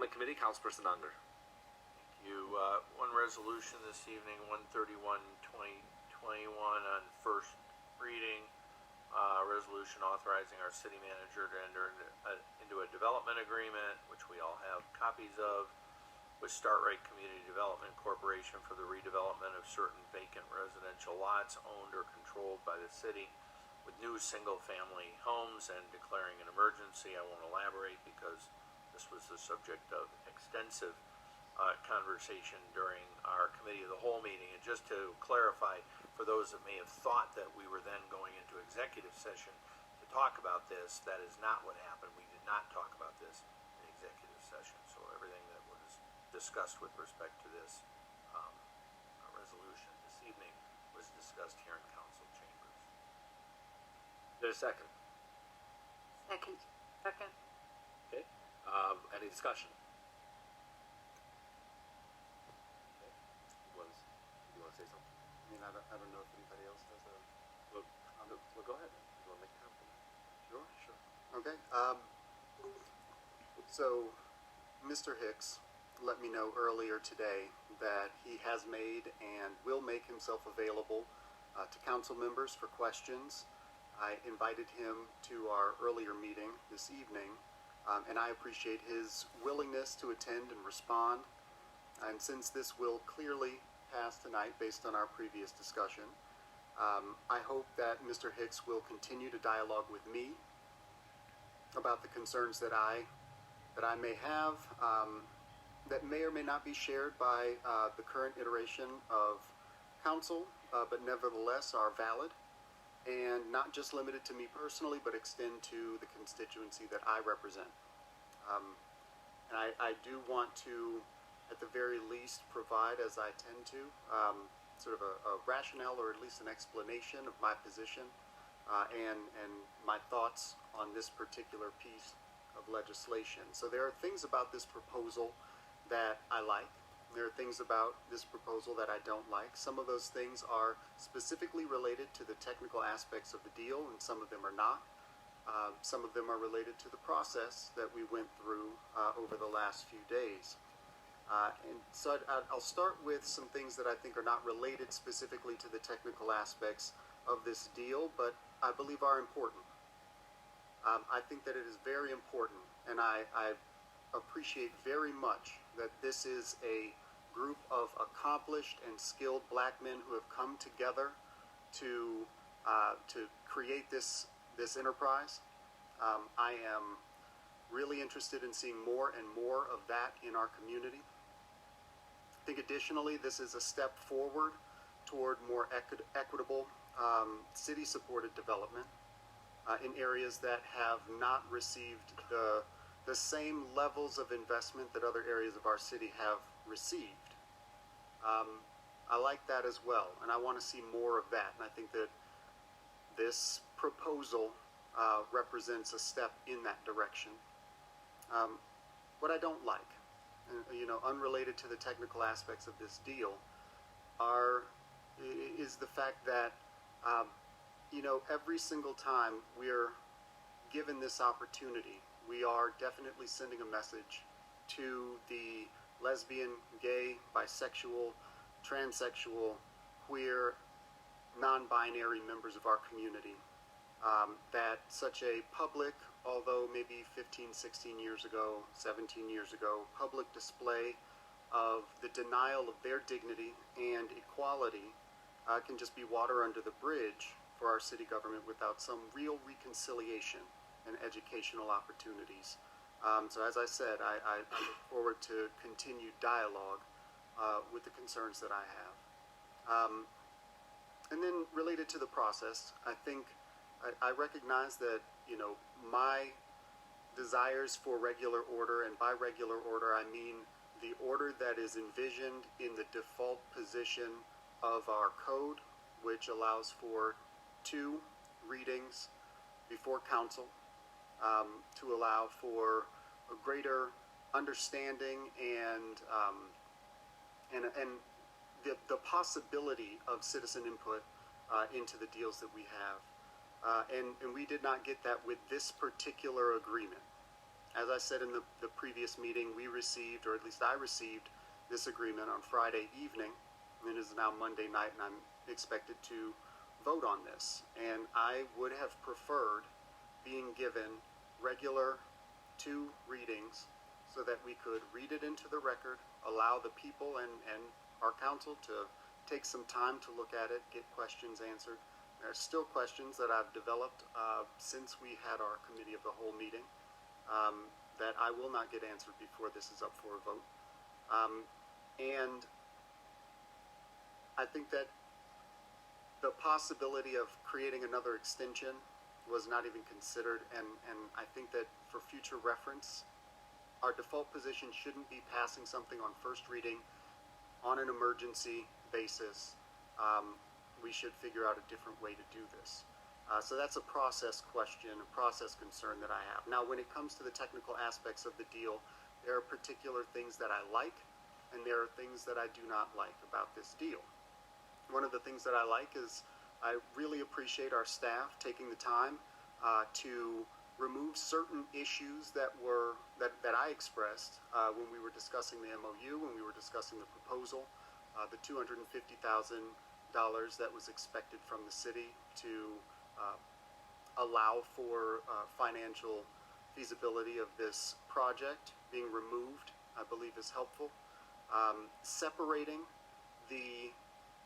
Development Committee, Councilperson Unger. Thank you. One resolution this evening, 131-2021 on first reading. Resolution authorizing our city manager to enter into a development agreement, which we all have copies of, with Start Right Community Development Corporation for the redevelopment of certain vacant residential lots owned or controlled by the city with new single-family homes, and declaring an emergency. I won't elaborate because this was the subject of extensive conversation during our committee of the whole meeting. And just to clarify, for those that may have thought that we were then going into executive session to talk about this, that is not what happened. We did not talk about this in executive session. So everything that was discussed with respect to this resolution this evening was discussed here in council chambers. There's a second. Second. Okay. Any discussion? Okay. You want to say something? I mean, I don't know if anybody else does a... Well, go ahead. You want to make a comment? Sure. Okay. So, Mr. Hicks let me know earlier today that he has made and will make himself available to council members for questions. I invited him to our earlier meeting this evening, and I appreciate his willingness to attend and respond. And since this will clearly pass tonight based on our previous discussion, I hope that Mr. Hicks will continue to dialogue with me about the concerns that I may have, that may or may not be shared by the current iteration of council, but nevertheless are valid, and not just limited to me personally, but extend to the constituency that I represent. And I do want to, at the very least, provide, as I tend to, sort of a rationale or at least an explanation of my position and my thoughts on this particular piece of legislation. So there are things about this proposal that I like. There are things about this proposal that I don't like. Some of those things are specifically related to the technical aspects of the deal, and some of them are not. Some of them are related to the process that we went through over the last few days. And so I'll start with some things that I think are not related specifically to the technical aspects of this deal, but I believe are important. I think that it is very important, and I appreciate very much that this is a group of accomplished and skilled black men who have come together to create this enterprise. I am really interested in seeing more and more of that in our community. I think additionally, this is a step forward toward more equitable city-supported development in areas that have not received the same levels of investment that other areas of our city have received. I like that as well, and I want to see more of that. And I think that this proposal represents a step in that direction. What I don't like, unrelated to the technical aspects of this deal, is the fact that every single time we're given this opportunity, we are definitely sending a message to the lesbian, gay, bisexual, transsexual, queer, non-binary members of our community, that such a public, although maybe 15, 16 years ago, 17 years ago, public display of the denial of their dignity and equality can just be water under the bridge for our city government without some real reconciliation and educational opportunities. So as I said, I look forward to continued dialogue with the concerns that I have. And then related to the process, I think I recognize that, my desires for regular order, and by regular order I mean the order that is envisioned in the default position of our code, which allows for 2 readings before council, to allow for a greater understanding and the possibility of citizen input into the deals that we have. And we did not get that with this particular agreement. As I said in the previous meeting, we received, or at least I received, this agreement on Friday evening, and it is now Monday night, and I'm expected to vote on this. And I would have preferred being given regular 2 readings so that we could read it into the record, allow the people and our council to take some time to look at it, get questions answered. There are still questions that I've developed since we had our committee of the whole meeting that I will not get answered before this is up for a vote. And I think that the possibility of creating another extension was not even considered, and I think that for future reference, our default position shouldn't be passing something on first reading on an emergency basis. We should figure out a different way to do this. So that's a process question, a process concern that I have. Now, when it comes to the technical aspects of the deal, there are particular things that I like, and there are things that I do not like about this deal. One of the things that I like is I really appreciate our staff taking the time to remove certain issues that I expressed when we were discussing the MOU, when we were discussing the proposal, the $250,000 that was expected from the city to allow for financial feasibility of this project being removed, I believe is helpful. Separating the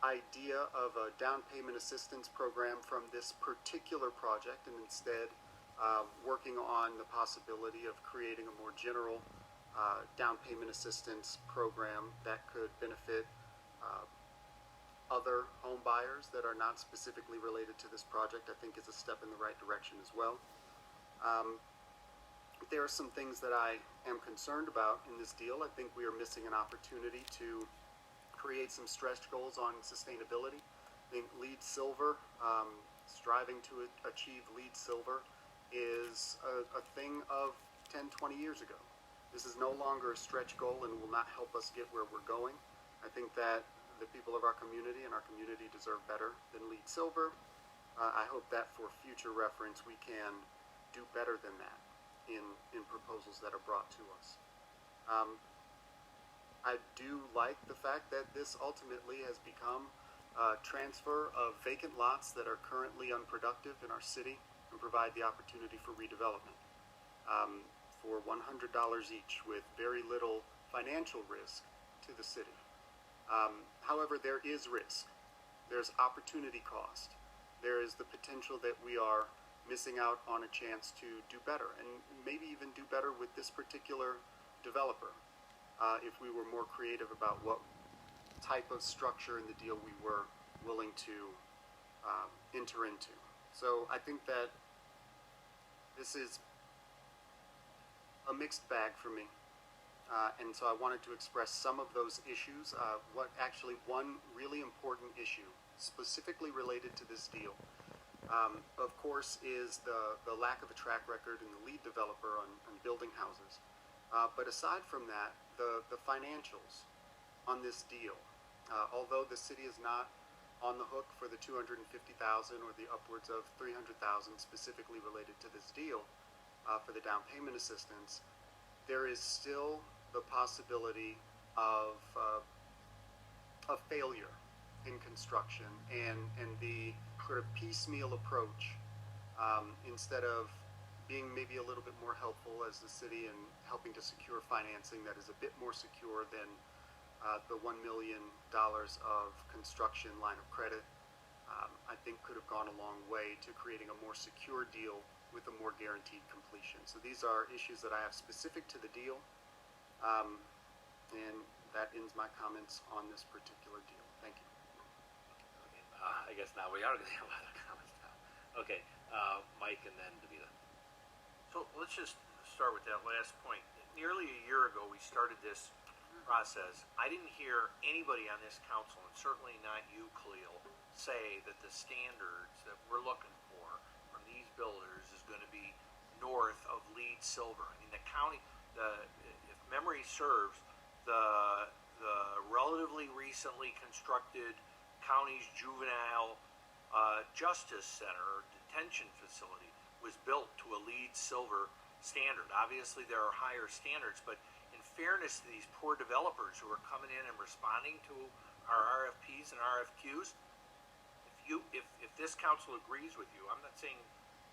idea of a down payment assistance program from this particular project and instead working on the possibility of creating a more general down payment assistance program that could benefit other home buyers that are not specifically related to this project, I think is a step in the right direction as well. There are some things that I am concerned about in this deal. I think we are missing an opportunity to create some stretch goals on sustainability. I think LEED Silver, striving to achieve LEED Silver is a thing of 10, 20 years ago. This is no longer a stretch goal and will not help us get where we're going. I think that the people of our community and our community deserve better than LEED Silver. I hope that for future reference we can do better than that in proposals that are brought to us. I do like the fact that this ultimately has become a transfer of vacant lots that are currently unproductive in our city and provide the opportunity for redevelopment for $100 each with very little financial risk to the city. However, there is risk. There's opportunity cost. There is the potential that we are missing out on a chance to do better, and maybe even do better with this particular developer if we were more creative about what type of structure in the deal we were willing to enter into. So I think that this is a mixed bag for me. And so I wanted to express some of those issues. One really important issue, specifically related to this deal, of course, is the lack of a track record in the lead developer on building houses. But aside from that, the financials on this deal, although the city is not on the hook for the $250,000 or the upwards of $300,000 specifically related to this deal for the down payment assistance, there is still the possibility of a failure in construction and the sort of piecemeal approach instead of being maybe a little bit more helpful as the city in helping to secure financing that is a bit more secure than the $1 million of construction line of credit, I think could have gone a long way to creating a more secure deal with a more guaranteed completion. So these are issues that I have specific to the deal. And that ends my comments on this particular deal. Thank you. Okay, I guess now we are going to have other comments now. Okay, Mike and then Davida. So let's just start with that last point. Nearly a year ago, we started this process. I didn't hear anybody on this council, and certainly not you, Khalil, say that the standards that we're looking for from these builders is going to be north of LEED Silver. I mean, the county, if memory serves, the relatively recently constructed county's juvenile justice center or detention facility was built to a LEED Silver standard. Obviously, there are higher standards, but in fairness to these poor developers who are coming in and responding to our RFPs and RFQs, if this council agrees with you, I'm not saying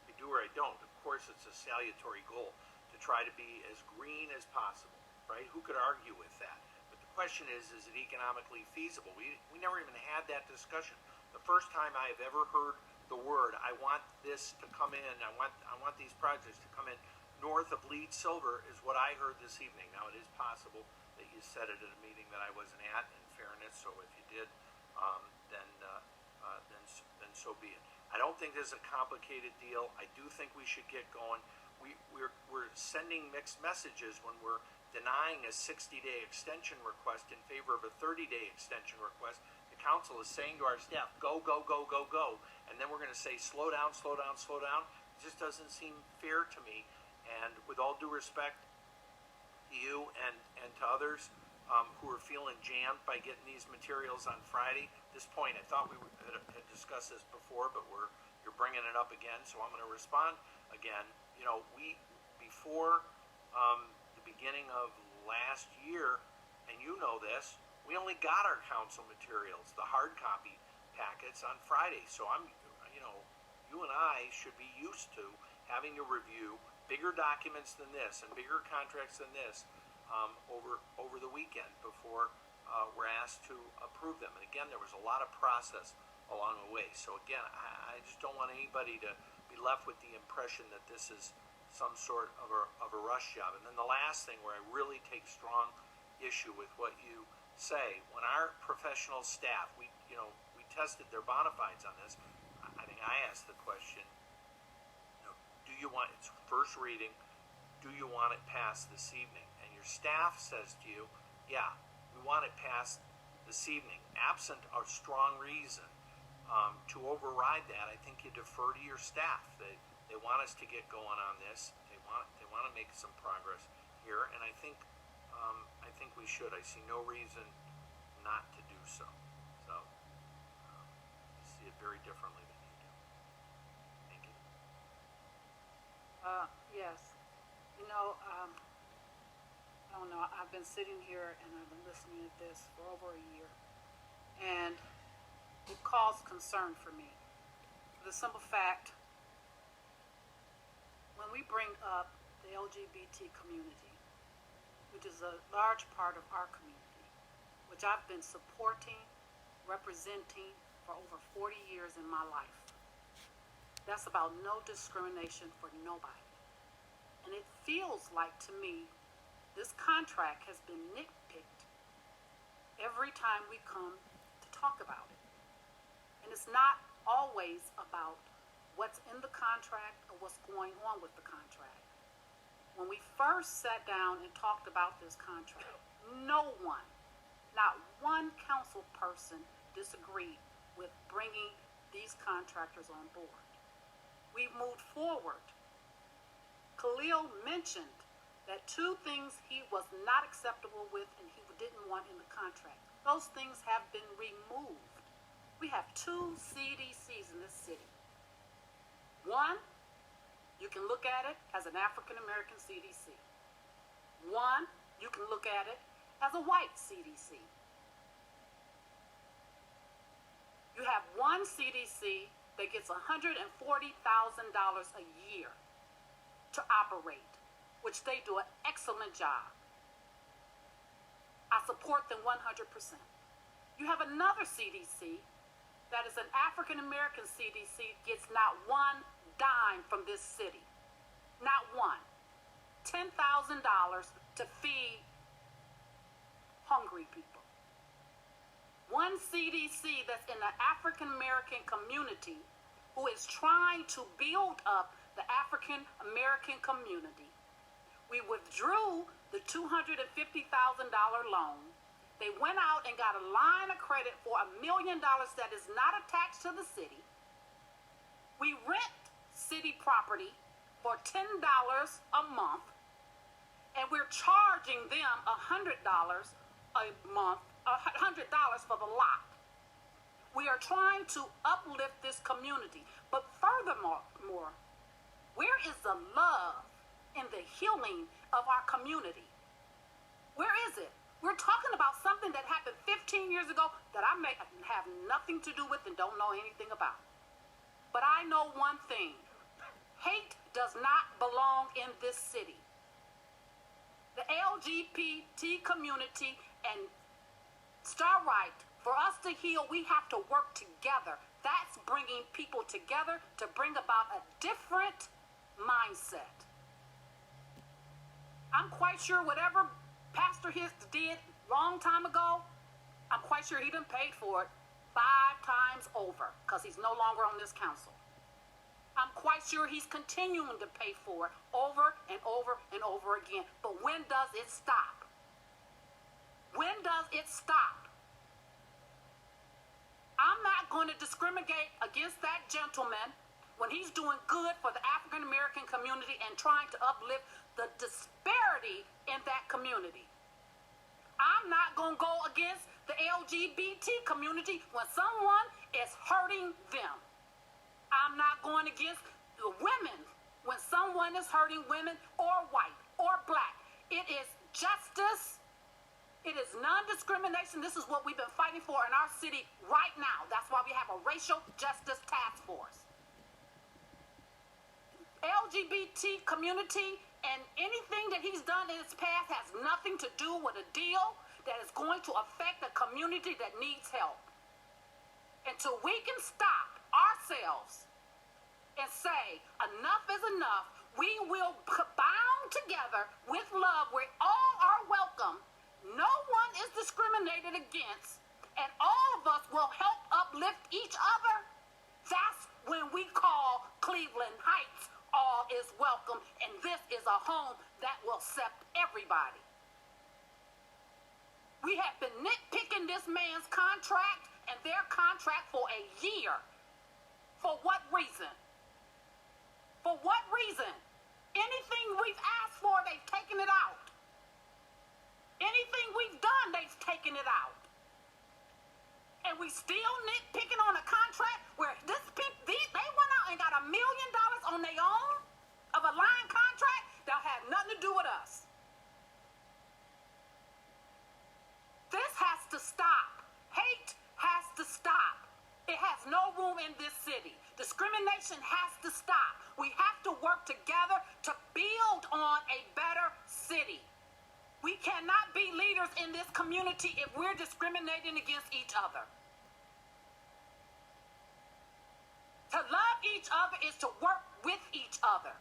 I do or I don't. Of course, it's a salutary goal to try to be as green as possible, right? Who could argue with that? But the question is it economically feasible? We never even had that discussion. The first time I've ever heard the word, I want this to come in, I want these projects to come in north of lead silver, is what I heard this evening. Now, it is possible that you said it at a meeting that I wasn't at, in fairness, so if you did, then so be it. I don't think this is a complicated deal. I do think we should get going. We're sending mixed messages when we're denying a 60-day extension request in favor of a 30-day extension request. The council is saying to our staff, go, go, go, go, go, and then we're going to say, slow down, slow down, slow down. It just doesn't seem fair to me. And with all due respect to you and to others who are feeling jammed by getting these materials on Friday, at this point, I thought we had discussed this before, but you're bringing it up again, so I'm going to respond again. You know, before the beginning of last year, and you know this, we only got our council materials, the hard copy packets, on Friday. So you and I should be used to having to review bigger documents than this and bigger contracts than this over the weekend before we're asked to approve them. And again, there was a lot of process along the way. So again, I just don't want anybody to be left with the impression that this is some sort of a rush job. And then the last thing where I really take strong issue with what you say, when our professional staff, we tested their bona fides on this. I think I asked the question, do you want, it's first reading, do you want it passed this evening? And your staff says to you, yeah, we want it passed this evening. Absent a strong reason to override that, I think you defer to your staff. They want us to get going on this. They want to make some progress here, and I think we should. I see no reason not to do so. So I see it very differently than you do. Thank you. Yes. I don't know. I've been sitting here and I've been listening to this for over a year, and it caused concern for me. For the simple fact, when we bring up the LGBT community, which is a large part of our community, which I've been supporting, representing for over 40 years in my life, that's about no discrimination for nobody. And it feels like to me this contract has been nitpicked every time we come to talk about it. And it's not always about what's in the contract or what's going on with the contract. When we first sat down and talked about this contract, no one, not one council person disagreed with bringing these contractors on board. We moved forward. Khalil mentioned that two things he was not acceptable with and he didn't want in the contract. Those things have been removed. We have 2 CDCs in this city. One, you can look at it as an African American CDC. One, you can look at it as a white CDC. You have one CDC that gets $140,000 a year to operate, which they do an excellent job. I support them 100%. You have another CDC that is an African American CDC, gets not one dime from this city. Not one. $10,000 to feed hungry people. One CDC that's in the African American community who is trying to build up the African American community. We withdrew the $250,000 loan. They went out and got a line of credit for $1 million that is not attached to the city. We rent city property for $10 a month, and we're charging them $100 a month, $100 for the lot. We are trying to uplift this community, but furthermore, where is the love in the healing of our community? Where is it? We're talking about something that happened 15 years ago that I may have nothing to do with and don't know anything about. But I know one thing. Hate does not belong in this city. The LGBT community and Start Right, for us to heal, we have to work together. That's bringing people together to bring about a different mindset. I'm quite sure whatever Pastor Hicks did long time ago, I'm quite sure he done paid for it 5 times over because he's no longer on this council. I'm quite sure he's continuing to pay for it over and over and over again. But when does it stop? When does it stop? I'm not going to discriminate against that gentleman when he's doing good for the African American community and trying to uplift the disparity in that community. I'm not going to go against the LGBT community when someone is hurting them. I'm not going against the women when someone is hurting women or white or black. It is justice. It is non-discrimination. This is what we've been fighting for in our city right now. That's why we have a racial justice task force. LGBT community and anything that he's done in his past has nothing to do with a deal that is going to affect a community that needs help. Until we can stop ourselves and say, enough is enough, we will bound together with love where all are welcome, no one is discriminated against, and all of us will help uplift each other. That's when we call Cleveland Heights all is welcome, and this is a home that will accept everybody. We have been nitpicking this man's contract and their contract for a year. For what reason? For what reason? Anything we've asked for, they've taken it out. Anything we've done, they've taken it out. And we still nitpicking on a contract where they went out and got $1 million on their own of a line contract that had nothing to do with us. This has to stop. Hate has to stop. It has no room in this city. Discrimination has to stop. We have to work together to build on a better city. We cannot be leaders in this community if we're discriminating against each other. To love each other is to work with each other.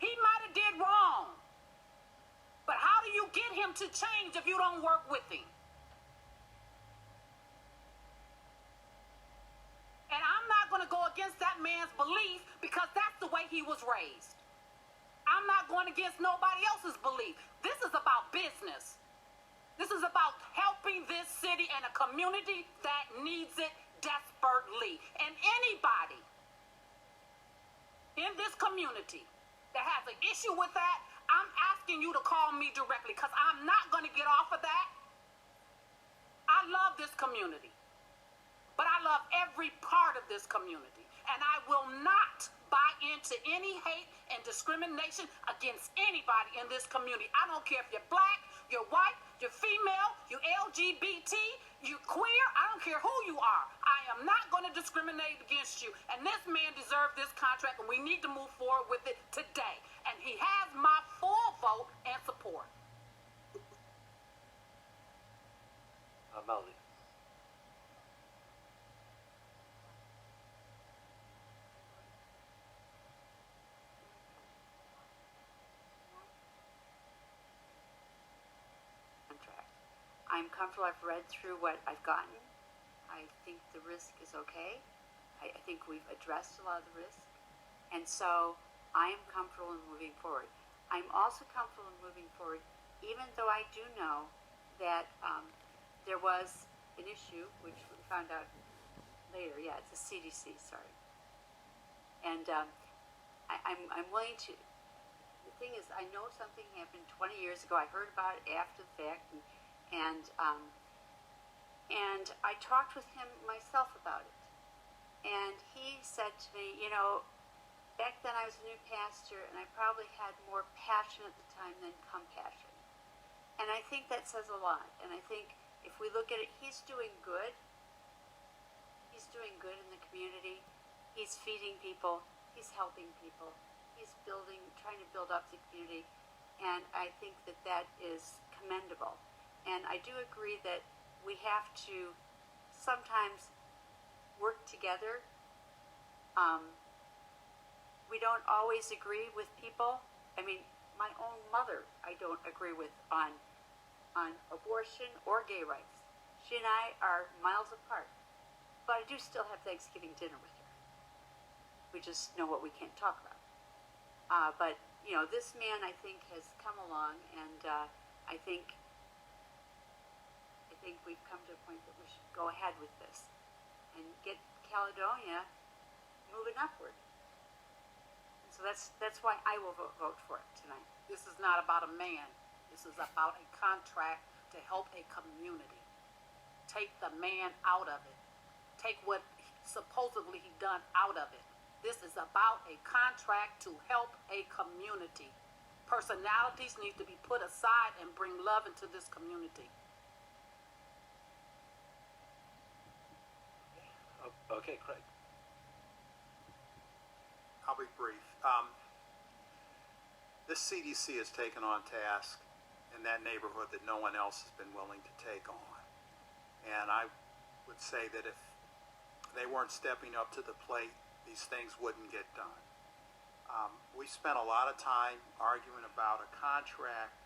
He might have did wrong, but how do you get him to change if you don't work with him? And I'm not going to go against that man's belief because that's the way he was raised. I'm not going against nobody else's belief. This is about business. This is about helping this city and a community that needs it desperately. And anybody in this community that has an issue with that, I'm asking you to call me directly because I'm not going to get off of that. I love this community, but I love every part of this community, and I will not buy into any hate and discrimination against anybody in this community. I don't care if you're black, you're white, you're female, you're LGBT, you're queer, I don't care who you are. I am not going to discriminate against you. And this man deserved this contract, and we need to move forward with it today. And he has my full vote and support. Melody. I'm comfortable. I've read through what I've gotten. I think the risk is okay. I think we've addressed a lot of the risk. And so I am comfortable in moving forward. I'm also comfortable in moving forward, even though I do know that there was an issue, which we found out later. Yeah, it's a CDC, sorry. And I'm willing to, the thing is, I know something happened 20 years ago. I heard about it after the fact, and I talked with him myself about it. And he said to me, you know, back then I was a new pastor, and I probably had more passion at the time than compassion. And I think that says a lot. And I think if we look at it, he's doing good. He's doing good in the community. He's feeding people. He's helping people. He's trying to build up the community. And I think that that is commendable. And I do agree that we have to sometimes work together. We don't always agree with people. I mean, my own mother I don't agree with on abortion or gay rights. She and I are miles apart. But I do still have Thanksgiving dinner with her. We just know what we can't talk about. But, you know, this man, I think, has come along, and I think we've come to a point that we should go ahead with this and get Caledonia moving upward. And so that's why I will vote for it tonight. This is not about a man. This is about a contract to help a community. Take the man out of it. Take what supposedly he done out of it. This is about a contract to help a community. Personalities need to be put aside and bring love into this community. Okay, Craig. I'll be brief. This CDC has taken on task in that neighborhood that no one else has been willing to take on. And I would say that if they weren't stepping up to the plate, these things wouldn't get done. We spent a lot of time arguing about a contract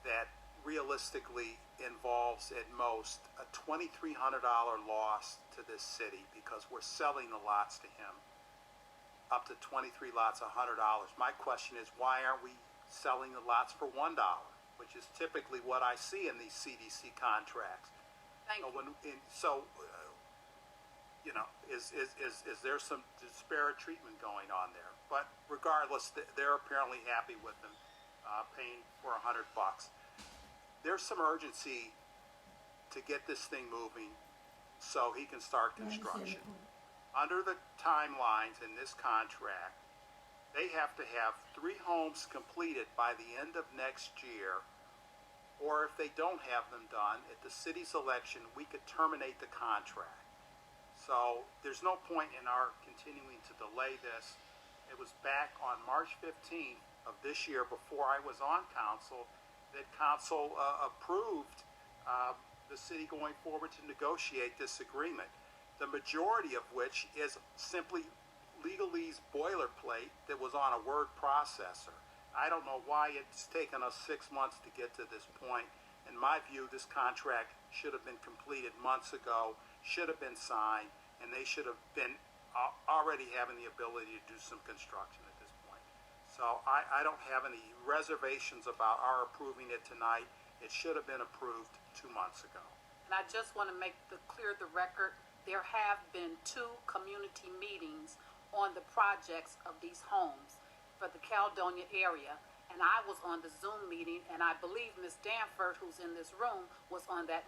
that realistically involves at most a $2,300 loss to this city because we're selling the lots to him up to 23 lots, $100. My question is, why aren't we selling the lots for $1, which is typically what I see in these CDC contracts? Thank you. You know, is there some disparate treatment going on there? But regardless, they're apparently happy with them paying for $100. There's some urgency to get this thing moving so he can start construction. Under the timelines in this contract, they have to have 3 homes completed by the end of next year, or if they don't have them done, at the city's election, we could terminate the contract. So there's no point in our continuing to delay this. It was back on March 15th of this year, before I was on council, that council approved the city going forward to negotiate this agreement, the majority of which is simply legalese boilerplate that was on a word processor. I don't know why it's taken us 6 months to get to this point. In my view, this contract should have been completed months ago, should have been signed, and they should have been already having the ability to do some construction at this point. So I don't have any reservations about our approving it tonight. It should have been approved 2 months ago. And I just want to clear the record. There have been 2 community meetings on the projects of these homes for the Caledonia area. And I was on the Zoom meeting, and I believe Ms. Danford, who's in this room, was on that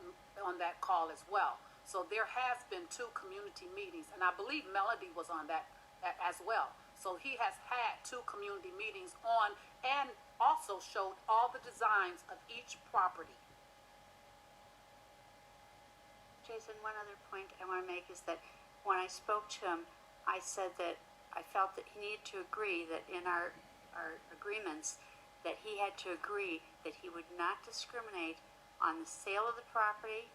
call as well. So there has been 2 community meetings, and I believe Melody was on that as well. So he has had 2 community meetings on, and also showed all the designs of each property. Jason, one other point I want to make is that when I spoke to him, I said that I felt that he needed to agree that in our agreements, that he had to agree that he would not discriminate on the sale of the property,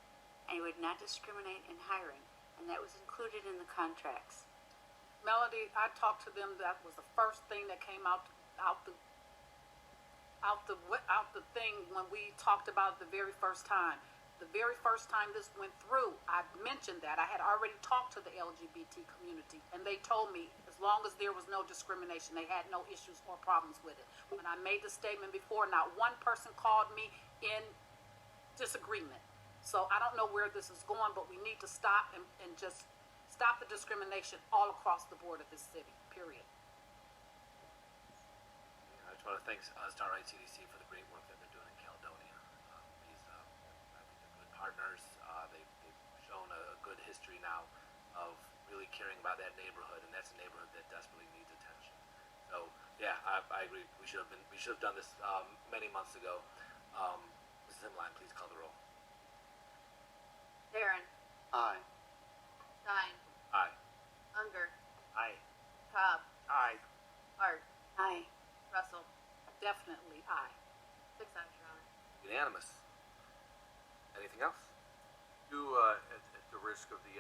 and he would not discriminate in hiring, and that was included in the contracts. Melody, I talked to them. That was the first thing that came out the thing when we talked about it the very first time. The very first time this went through, I mentioned that. I had already talked to the LGBT community, and they told me as long as there was no discrimination, they had no issues or problems with it. When I made the statement before, not one person called me in disagreement. So I don't know where this is going, but we need to stop and just stop the discrimination all across the board of this city, period. I just want to thank Start Right CDC for the great work that they're doing in Caledonia. I think they're good partners. They've shown a good history now of really caring about that neighborhood, and that's a neighborhood that desperately needs attention. Yeah, I agree. We should have done this many months ago. Mrs. Himline, please call the roll. Darren, Aye. Stein, Aye. Unger, Aye. Cobb, Aye. Hart, Aye. Russell. Definitely aye. 6 ayes, Your Honor. Unanimous. Anything else? You, at the risk of the